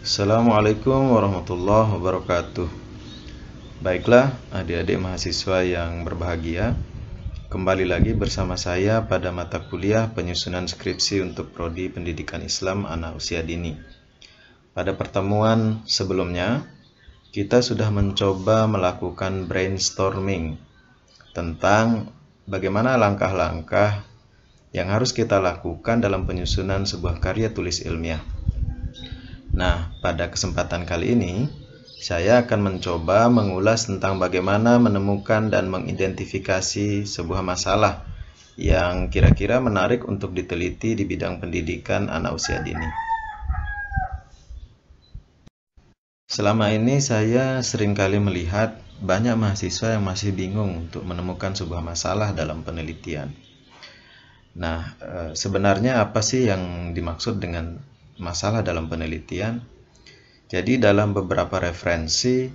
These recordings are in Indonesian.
Assalamualaikum warahmatullahi wabarakatuh. Baiklah, adik-adik mahasiswa yang berbahagia, kembali lagi bersama saya pada mata kuliah penyusunan skripsi untuk Prodi Pendidikan Islam Anak Usia Dini. Pada pertemuan sebelumnya, kita sudah mencoba melakukan brainstorming tentang bagaimana langkah-langkah yang harus kita lakukan dalam penyusunan sebuah karya tulis ilmiah. Nah, pada kesempatan kali ini, saya akan mencoba mengulas tentang bagaimana menemukan dan mengidentifikasi sebuah masalah yang kira-kira menarik untuk diteliti di bidang pendidikan anak usia dini. Selama ini saya seringkali melihat banyak mahasiswa yang masih bingung untuk menemukan sebuah masalah dalam penelitian. Nah, sebenarnya apa sih yang dimaksud dengan masalah dalam penelitian? Jadi dalam beberapa referensi,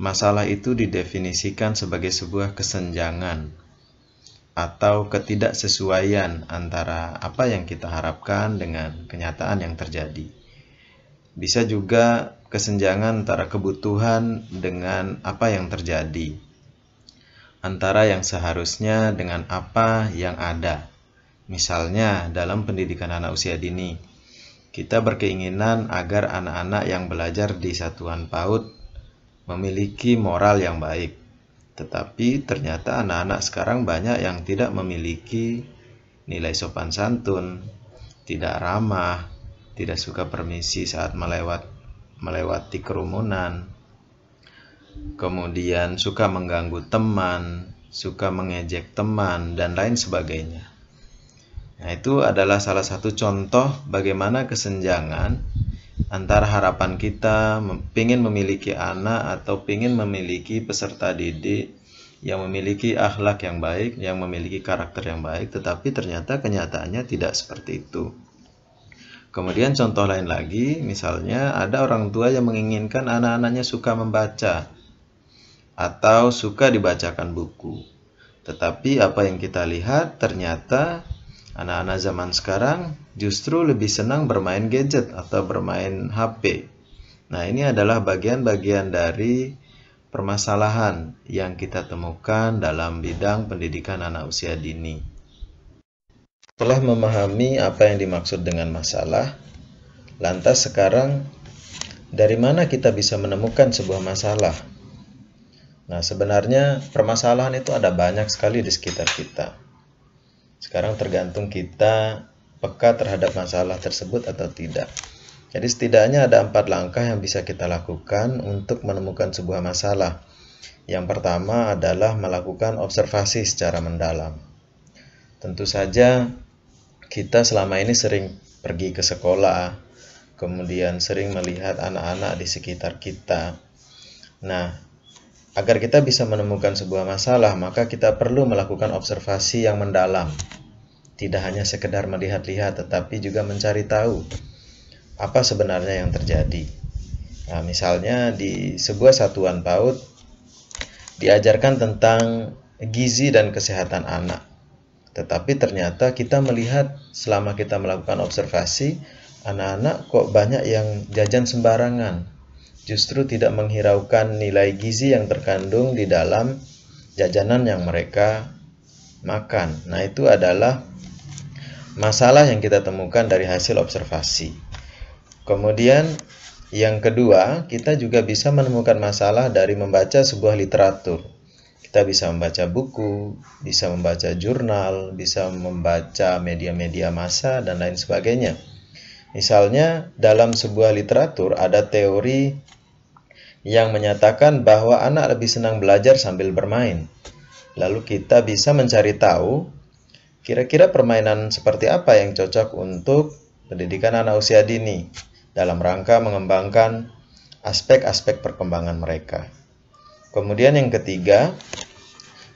masalah itu didefinisikan sebagai sebuah kesenjangan atau ketidaksesuaian antara apa yang kita harapkan dengan kenyataan yang terjadi. Bisa juga kesenjangan antara kebutuhan dengan apa yang terjadi, antara yang seharusnya dengan apa yang ada. Misalnya dalam pendidikan anak usia dini, kita berkeinginan agar anak-anak yang belajar di satuan PAUD memiliki moral yang baik. Tetapi ternyata anak-anak sekarang banyak yang tidak memiliki nilai sopan santun, tidak ramah, tidak suka permisi saat melewati kerumunan, kemudian suka mengganggu teman, suka mengejek teman, dan lain sebagainya. Nah, itu adalah salah satu contoh bagaimana kesenjangan antara harapan kita ingin memiliki anak atau ingin memiliki peserta didik yang memiliki akhlak yang baik, yang memiliki karakter yang baik, tetapi ternyata kenyataannya tidak seperti itu. Kemudian contoh lain lagi, misalnya ada orang tua yang menginginkan anak-anaknya suka membaca atau suka dibacakan buku. Tetapi apa yang kita lihat ternyata anak-anak zaman sekarang justru lebih senang bermain gadget atau bermain HP. Nah, ini adalah bagian-bagian dari permasalahan yang kita temukan dalam bidang pendidikan anak usia dini. Setelah memahami apa yang dimaksud dengan masalah, lantas sekarang dari mana kita bisa menemukan sebuah masalah? Nah, sebenarnya permasalahan itu ada banyak sekali di sekitar kita. Sekarang tergantung kita peka terhadap masalah tersebut atau tidak. Jadi setidaknya ada 4 langkah yang bisa kita lakukan untuk menemukan sebuah masalah. Yang pertama adalah melakukan observasi secara mendalam. Tentu saja kita selama ini sering pergi ke sekolah, kemudian sering melihat anak-anak di sekitar kita. Nah, agar kita bisa menemukan sebuah masalah, maka kita perlu melakukan observasi yang mendalam. Tidak hanya sekedar melihat-lihat, tetapi juga mencari tahu apa sebenarnya yang terjadi. Nah, misalnya di sebuah satuan PAUD diajarkan tentang gizi dan kesehatan anak. Tetapi ternyata kita melihat selama kita melakukan observasi, anak-anak kok banyak yang jajan sembarangan. Justru tidak menghiraukan nilai gizi yang terkandung di dalam jajanan yang mereka makan. Nah, itu adalah masalah yang kita temukan dari hasil observasi. Kemudian yang kedua, kita juga bisa menemukan masalah dari membaca sebuah literatur. Kita bisa membaca buku, bisa membaca jurnal, bisa membaca media-media massa, dan lain sebagainya. Misalnya, dalam sebuah literatur ada teori yang menyatakan bahwa anak lebih senang belajar sambil bermain. Lalu kita bisa mencari tahu kira-kira permainan seperti apa yang cocok untuk pendidikan anak usia dini dalam rangka mengembangkan aspek-aspek perkembangan mereka. Kemudian yang ketiga,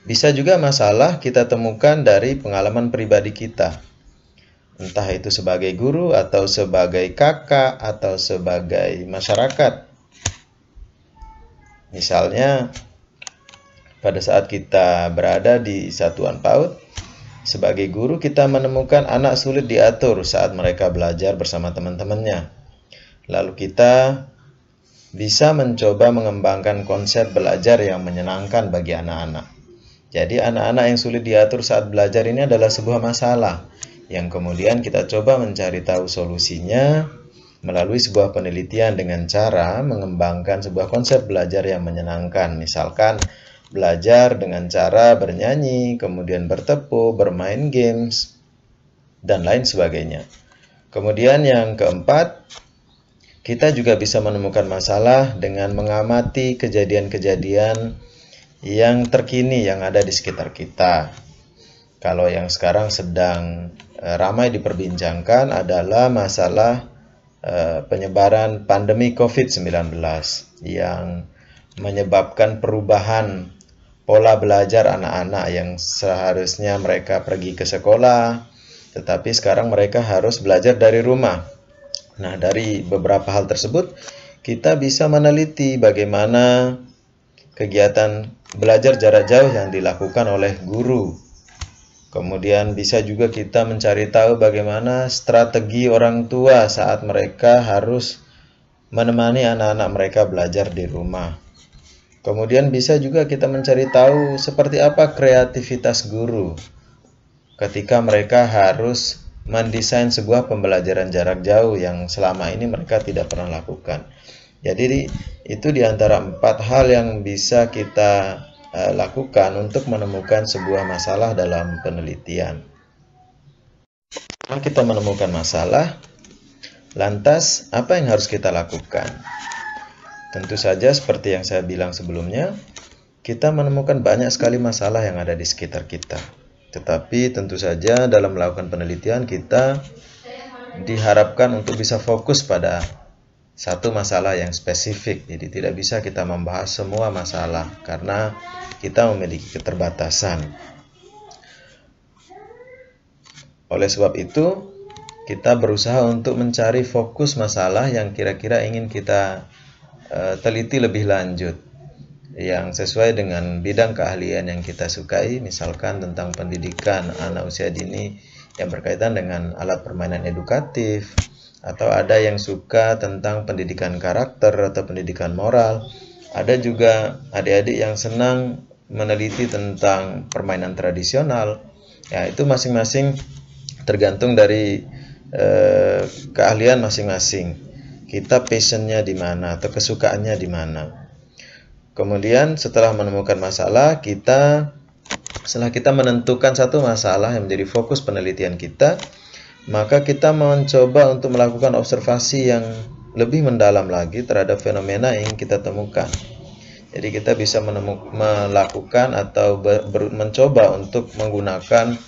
bisa juga masalah kita temukan dari pengalaman pribadi kita. Entah itu sebagai guru atau sebagai kakak atau sebagai masyarakat. Misalnya, pada saat kita berada di satuan PAUD, sebagai guru kita menemukan anak sulit diatur saat mereka belajar bersama teman-temannya. Lalu kita bisa mencoba mengembangkan konsep belajar yang menyenangkan bagi anak-anak. Jadi anak-anak yang sulit diatur saat belajar ini adalah sebuah masalah yang kemudian kita coba mencari tahu solusinya melalui sebuah penelitian dengan cara mengembangkan sebuah konsep belajar yang menyenangkan. Misalkan belajar dengan cara bernyanyi, kemudian bertepuk, bermain games, dan lain sebagainya. Kemudian yang keempat, kita juga bisa menemukan masalah dengan mengamati kejadian-kejadian yang terkini yang ada di sekitar kita. Kalau yang sekarang sedang ramai diperbincangkan adalah masalah penyebaran pandemi COVID-19 yang menyebabkan perubahan pola belajar anak-anak yang seharusnya mereka pergi ke sekolah, tetapi sekarang mereka harus belajar dari rumah. Nah, dari beberapa hal tersebut, kita bisa meneliti bagaimana kegiatan belajar jarak jauh yang dilakukan oleh guru. Kemudian bisa juga kita mencari tahu bagaimana strategi orang tua saat mereka harus menemani anak-anak mereka belajar di rumah. Kemudian bisa juga kita mencari tahu seperti apa kreativitas guru ketika mereka harus mendesain sebuah pembelajaran jarak jauh yang selama ini mereka tidak pernah lakukan. Jadi itu di antara 4 hal yang bisa kita lakukan untuk menemukan sebuah masalah dalam penelitian. Setelah kita menemukan masalah, lantas apa yang harus kita lakukan? Tentu saja seperti yang saya bilang sebelumnya, kita menemukan banyak sekali masalah yang ada di sekitar kita. Tetapi tentu saja dalam melakukan penelitian kita diharapkan untuk bisa fokus pada satu masalah yang spesifik. Jadi tidak bisa kita membahas semua masalah karena kita memiliki keterbatasan. Oleh sebab itu, kita berusaha untuk mencari fokus masalah yang kira-kira ingin kita teliti lebih lanjut, yang sesuai dengan bidang keahlian yang kita sukai, misalkan tentang pendidikan anak usia dini yang berkaitan dengan alat permainan edukatif, atau ada yang suka tentang pendidikan karakter atau pendidikan moral. Ada juga adik-adik yang senang meneliti tentang permainan tradisional. Ya, itu masing-masing tergantung dari keahlian masing-masing. Kita passionnya di mana atau kesukaannya di mana. Kemudian setelah menemukan masalah, setelah kita menentukan satu masalah yang menjadi fokus penelitian kita, maka kita mencoba untuk melakukan observasi yang lebih mendalam lagi terhadap fenomena yang kita temukan. Jadi kita bisa melakukan atau mencoba untuk menggunakan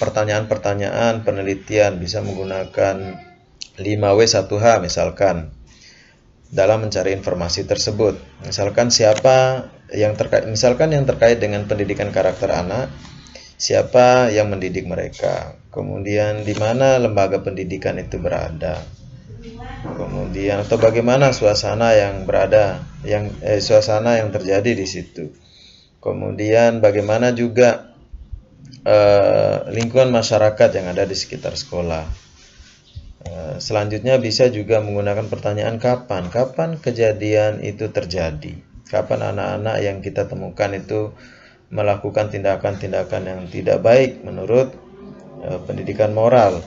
pertanyaan-pertanyaan penelitian, bisa menggunakan 5W1H misalkan dalam mencari informasi tersebut. Misalkan yang terkait dengan pendidikan karakter anak, siapa yang mendidik mereka, kemudian di mana lembaga pendidikan itu berada, kemudian atau bagaimana suasana yang terjadi di situ, kemudian bagaimana juga lingkungan masyarakat yang ada di sekitar sekolah. Selanjutnya bisa juga menggunakan pertanyaan kapan kejadian itu terjadi, kapan anak-anak yang kita temukan itu melakukan tindakan-tindakan yang tidak baik menurut pendidikan moral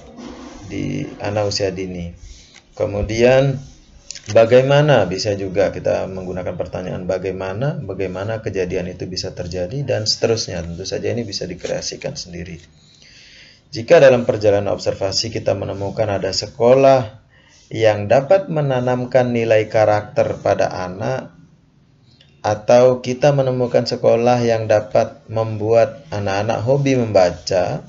di anak usia dini. Kemudian bagaimana, bisa juga kita menggunakan pertanyaan bagaimana kejadian itu bisa terjadi, dan seterusnya. Tentu saja ini bisa dikreasikan sendiri. Jika dalam perjalanan observasi kita menemukan ada sekolah yang dapat menanamkan nilai karakter pada anak, atau kita menemukan sekolah yang dapat membuat anak-anak hobi membaca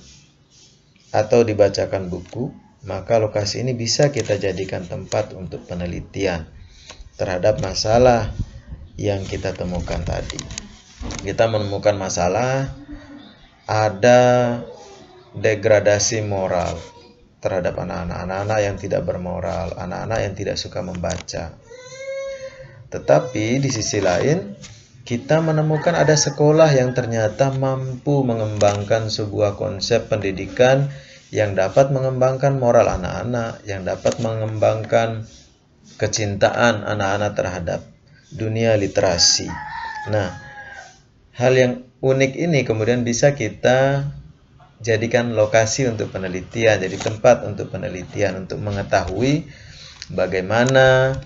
atau dibacakan buku, maka lokasi ini bisa kita jadikan tempat untuk penelitian terhadap masalah yang kita temukan tadi. Kita menemukan masalah ada degradasi moral terhadap anak-anak yang tidak bermoral, anak-anak yang tidak suka membaca. Tetapi di sisi lain, kita menemukan ada sekolah yang ternyata mampu mengembangkan sebuah konsep pendidikan yang dapat mengembangkan moral anak-anak, yang dapat mengembangkan kecintaan anak-anak terhadap dunia literasi. Nah, hal yang unik ini kemudian bisa kita jadikan lokasi untuk penelitian, jadi tempat untuk penelitian untuk mengetahui bagaimana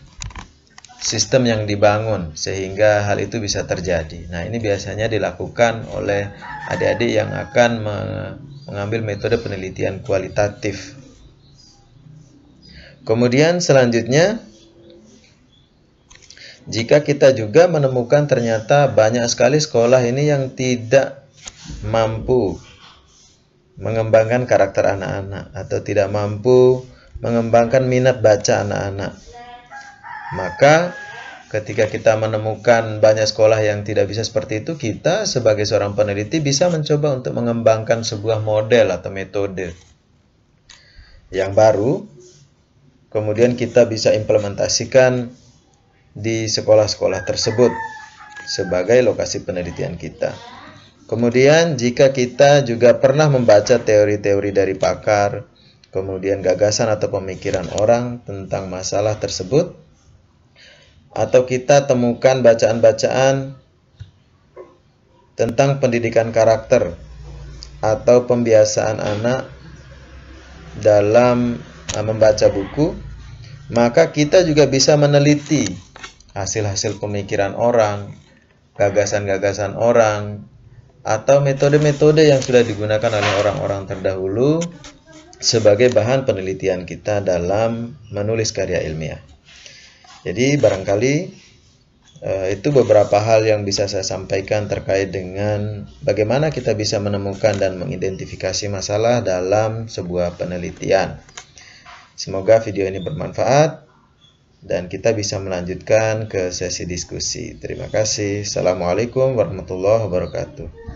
sistem yang dibangun sehingga hal itu bisa terjadi. Nah, ini biasanya dilakukan oleh adik-adik yang akan mengambil metode penelitian kualitatif. Kemudian selanjutnya, jika kita juga menemukan ternyata banyak sekali sekolah ini yang tidak mampu mengembangkan karakter anak-anak atau tidak mampu mengembangkan minat baca anak-anak, maka ketika kita menemukan banyak sekolah yang tidak bisa seperti itu, kita sebagai seorang peneliti bisa mencoba untuk mengembangkan sebuah model atau metode yang baru, kemudian kita bisa implementasikan di sekolah-sekolah tersebut sebagai lokasi penelitian kita. Kemudian jika kita juga pernah membaca teori-teori dari pakar, kemudian gagasan atau pemikiran orang tentang masalah tersebut, atau kita temukan bacaan-bacaan tentang pendidikan karakter atau pembiasaan anak dalam membaca buku, maka kita juga bisa meneliti hasil-hasil pemikiran orang, gagasan-gagasan orang, atau metode-metode yang sudah digunakan oleh orang-orang terdahulu sebagai bahan penelitian kita dalam menulis karya ilmiah. Jadi barangkali itu beberapa hal yang bisa saya sampaikan terkait dengan bagaimana kita bisa menemukan dan mengidentifikasi masalah dalam sebuah penelitian. Semoga video ini bermanfaat dan kita bisa melanjutkan ke sesi diskusi. Terima kasih. Assalamualaikum warahmatullahi wabarakatuh.